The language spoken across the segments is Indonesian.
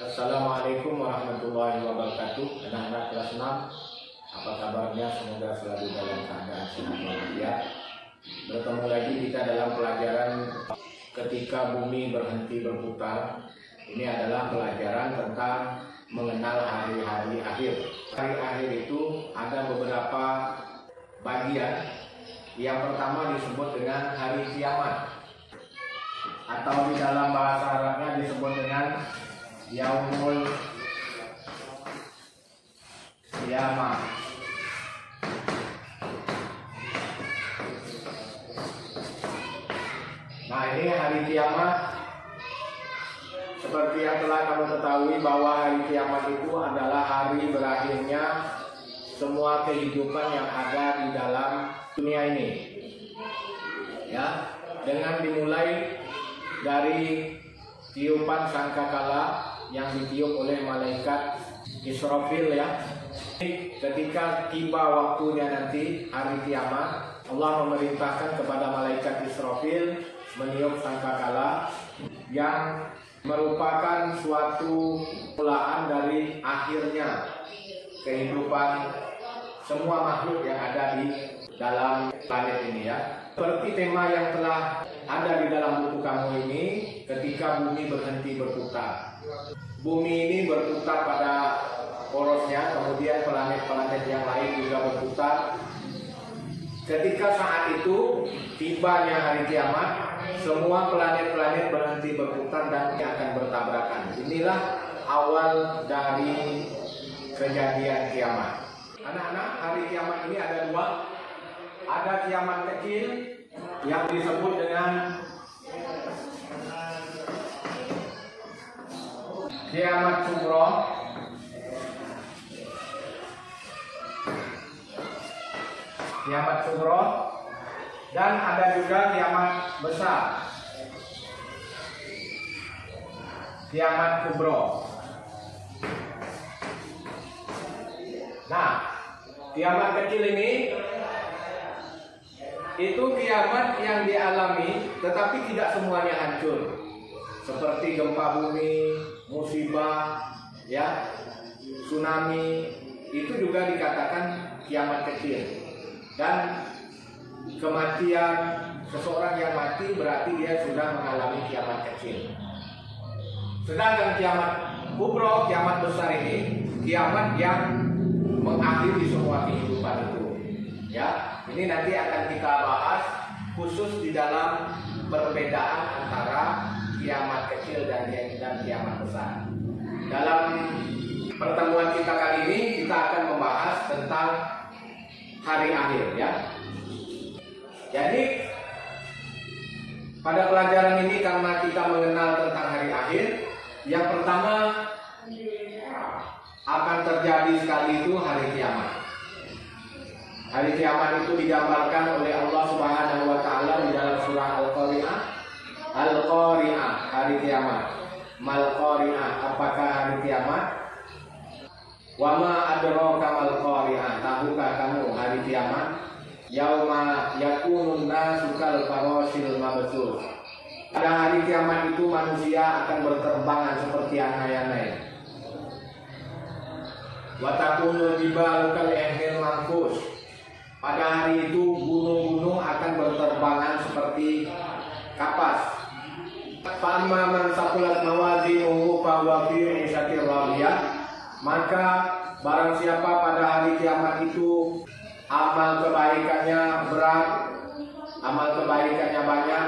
Assalamualaikum warahmatullahi wabarakatuh. Anak-anak kelas 6, apa kabarnya? Semoga selalu dalam keadaan sehat walafiat. Bertemu lagi kita dalam pelajaran ketika bumi berhenti berputar. Ini adalah pelajaran tentang mengenal hari-hari akhir. Hari akhir itu ada beberapa bagian. Yang pertama disebut dengan hari kiamat, atau di dalam bahasa Arabnya disebut dengan Yaumul Qiyamah. Nah, ini hari kiamat. Seperti yang telah kamu ketahui bahwa hari kiamat itu adalah hari berakhirnya semua kehidupan yang ada di dalam dunia ini. Ya, dengan dimulai dari tiupan sangkakala yang ditiup oleh malaikat Israfil, ya. Ketika tiba waktunya nanti hari kiamat, Allah memerintahkan kepada malaikat Israfil meniup sangkakala yang merupakan suatu mulaan dari akhirnya kehidupan semua makhluk yang ada di dalam planet ini, ya. Seperti tema yang telah ada di dalam buku kamu ini, ketika bumi berhenti berputar. Bumi ini berputar pada porosnya, kemudian planet-planet yang lain juga berputar. Ketika saat itu tibanya hari kiamat, semua planet-planet berhenti berputar dan akan bertabrakan. Inilah awal dari kejadian kiamat. Anak-anak, hari kiamat ini ada dua. Ada kiamat kecil yang disebut dengan kiamat kubro. Kiamat kubro. Dan ada juga kiamat besar, kiamat kubro. Nah, kiamat kecil ini itu kiamat yang dialami, tetapi tidak semuanya hancur. Seperti gempa bumi, musibah, ya, tsunami, itu juga dikatakan kiamat kecil. Dan kematian seseorang yang mati berarti dia sudah mengalami kiamat kecil. Sedangkan kiamat kubro, kiamat besar ini, kiamat yang mengakhiri semua kehidupan itu. Ya, ini nanti akan kita bahas khusus di dalam perbedaan antara kiamat kecil dan kiamat besar. Dalam pertemuan kita kali ini kita akan membahas tentang hari akhir, ya. Jadi pada pelajaran ini karena kita mengenal tentang hari akhir, yang pertama akan terjadi sekali itu hari kiamat. Hari kiamat itu digambarkan oleh Allah Subhanahu wa taala di dalam surah Al-Qari'ah. Al-Qari'ah, hari kiamat. Mal-Qari'ah, apakah hari kiamat? Wa ma adraka mal-Qari'ah, tahukah kamu hari kiamat? Yauma yakunun nasu kal farasil mabthus. Pada hari kiamat itu manusia akan berterbangan seperti anai-anai. Wa takunul jibalu kal ihnil manfus. Pada hari itu gunung-gunung akan berterbangan seperti kapas. Fa'amma man saqulat mawazinuhu fa huwa fi 'ishatir radiyah. Maka barang siapa pada hari kiamat itu amal kebaikannya berat, amal kebaikannya banyak,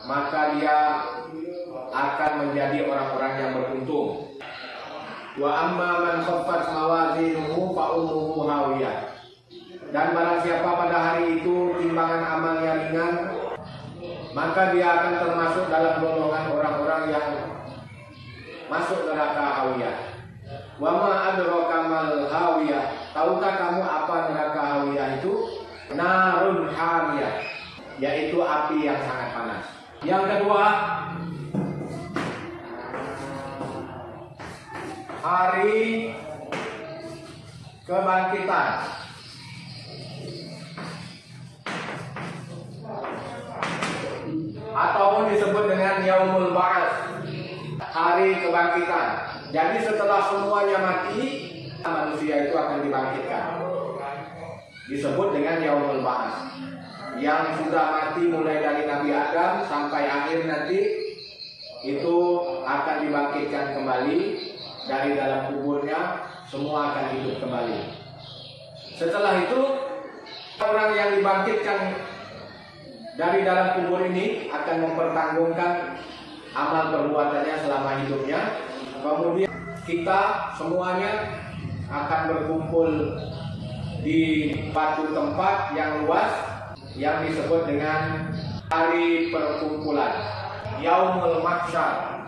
maka dia akan menjadi orang-orang yang beruntung. Wa amma man khaffat mawazinuhu fa ummuhu hawiyah. Dan barang siapa pada hari itu timbangan amalnya ringan, maka dia akan termasuk dalam golongan orang-orang yang masuk neraka hawiyah. Wa ma adraka mal hawiyah. Tahukah kamu apa neraka hawiyah itu? Narun hamiyah, yaitu api yang sangat panas. Yang kedua, hari kebangkitan. Ataupun disebut dengan Yaumul Ba'ats, hari kebangkitan. Jadi setelah semuanya mati, manusia itu akan dibangkitkan. Disebut dengan yaumul ba'ats. Yang sudah mati mulai dari Nabi Adam sampai akhir nanti itu akan dibangkitkan kembali dari dalam kuburnya, semua akan hidup kembali. Setelah itu orang yang dibangkitkan dari dalam kubur ini akan mempertanggungjawabkan amal perbuatannya selama hidupnya. Kemudian kita semuanya akan berkumpul di suatu tempat yang luas yang disebut dengan hari perkumpulan, Yaumul Mahsyar.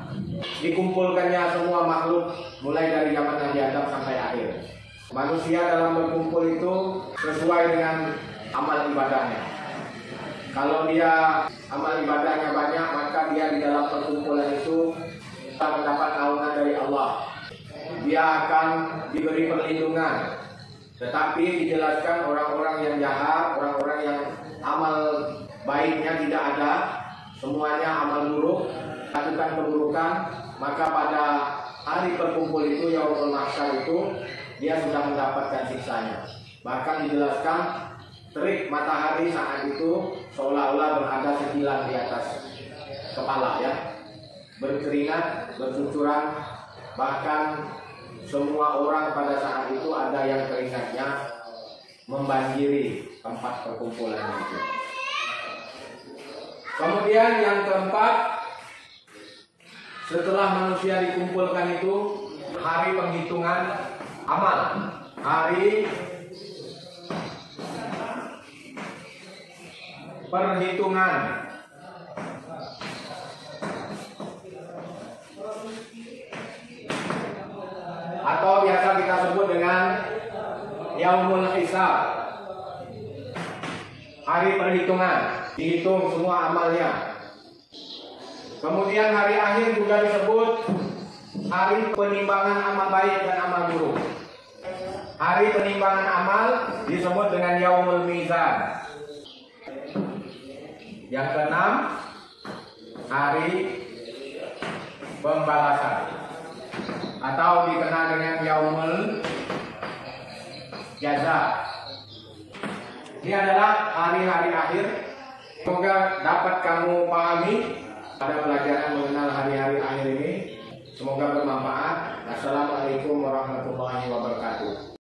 Dikumpulkannya semua makhluk mulai dari zaman Nabi Adam sampai akhir. Manusia dalam berkumpul itu sesuai dengan amal ibadahnya. Kalau dia amal ibadahnya banyak, maka dia di dalam perkumpulan itu akan mendapat naungan dari Allah. Dia akan diberi perlindungan. Tetapi dijelaskan orang-orang yang jahat, orang-orang yang amal baiknya tidak ada, semuanya amal buruk, lakukan keburukan, maka pada hari perkumpul itu, Yaumul Mahsyar itu, dia sudah mendapatkan siksanya. Bahkan dijelaskan terik matahari saat itu seolah-olah berada sekilan di atas kepala, ya, berkeringat, bercucuran, bahkan semua orang pada saat itu ada yang keringatnya membanjiri tempat perkumpulan itu. Kemudian yang keempat, setelah manusia dikumpulkan itu hari penghitungan amal, hari perhitungan atau biasa kita sebut dengan Yaumul Hisab, hari perhitungan, dihitung semua amalnya. Kemudian hari akhir juga disebut hari penimbangan amal baik dan amal buruk. Hari penimbangan amal disebut dengan Yaumul Mizan. Yang keenam, hari pembalasan atau dikenal dengan Yaumul Jaza. Ini adalah hari-hari akhir. Semoga dapat kamu pahami pada pelajaran mengenal hari-hari akhir ini. Semoga bermanfaat. Assalamualaikum warahmatullahi wabarakatuh.